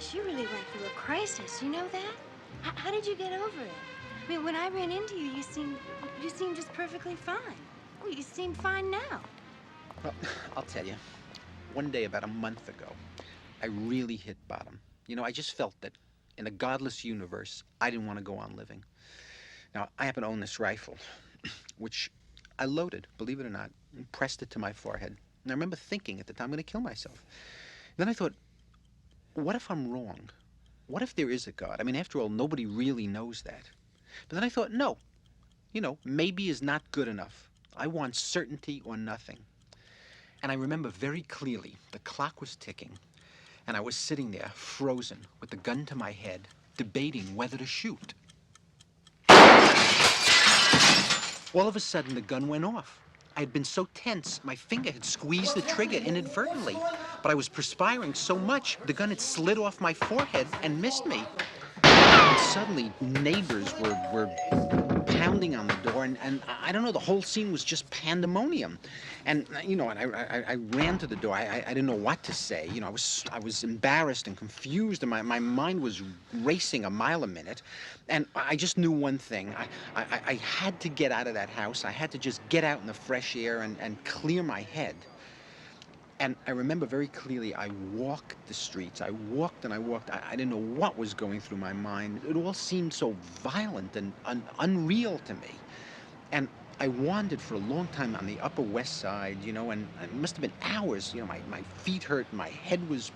gosh, you really went through a crisis. You know that? How did you get over it? I mean, when I ran into you, you seemed just perfectly fine. Oh, you seem fine now. Well, I'll tell you. One day about a month ago, I really hit bottom. I just felt that in a godless universe, I didn't want to go on living. Now, I happen to own this rifle, which I loaded, believe it or not, and pressed it to my forehead. And I remember thinking at the time, I'm going to kill myself. Then I thought, what if I'm wrong? What if there is a God? I mean, after all, nobody really knows that. But then I thought, no, maybe is not good enough. I want certainty or nothing. And I remember very clearly the clock was ticking, and I was sitting there, frozen, with the gun to my head, debating whether to shoot. All of a sudden, the gun went off. I had been so tense, my finger had squeezed the trigger inadvertently. But I was perspiring so much, the gun had slid off my forehead and missed me. And suddenly, neighbors were pounding on the door, and I don't know, the whole scene was just pandemonium. And I ran to the door. I didn't know what to say. I was embarrassed and confused, and my mind was racing a mile a minute. And I just knew one thing. I had to get out of that house. I had to just get out in the fresh air and clear my head. And I remember very clearly, I walked the streets. I walked and I walked. I didn't know what was going through my mind. It all seemed so violent and unreal to me. And I wandered for a long time on the Upper West Side, and it must have been hours. My feet hurt, my head was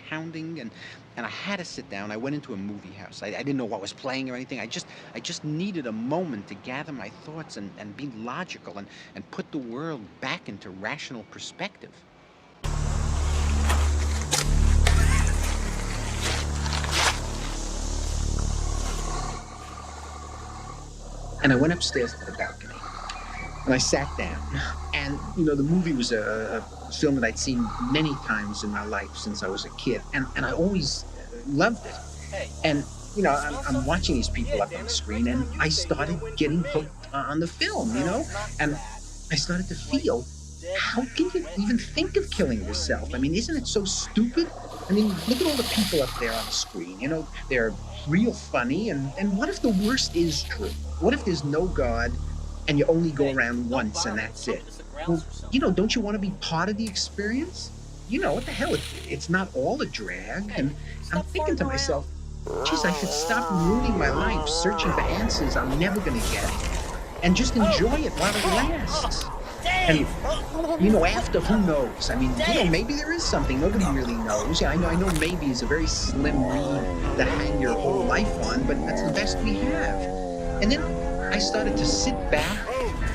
pounding, and I had to sit down. I went into a movie house. I didn't know what was playing or anything. I just needed a moment to gather my thoughts and be logical and put the world back into rational perspective. And I went upstairs to the balcony, and I sat down. And, the movie was a film that I'd seen many times in my life since I was a kid, and I always loved it. And, I'm watching these people up on the screen, and I started getting hooked on the film, and I started to feel, how can you even think of killing yourself? I mean, isn't it so stupid? I mean, look at all the people up there on the screen. They're real funny. And what if the worst is true? What if there's no God and you only go around once and that's it? Well, don't you want to be part of the experience? What the hell? It's not all a drag. And I'm thinking to myself, geez, I should stop ruining my life searching for answers I'm never going to get and just enjoy it while it lasts. And, after, who knows? I mean, maybe there is something. Nobody really knows. Yeah, I know maybe is a very slim reed to hang your whole life on, but that's the best we have. And then I started to sit back,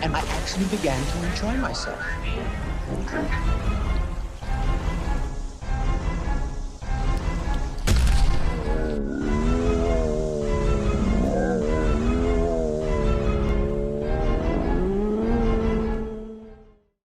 and I actually began to enjoy myself.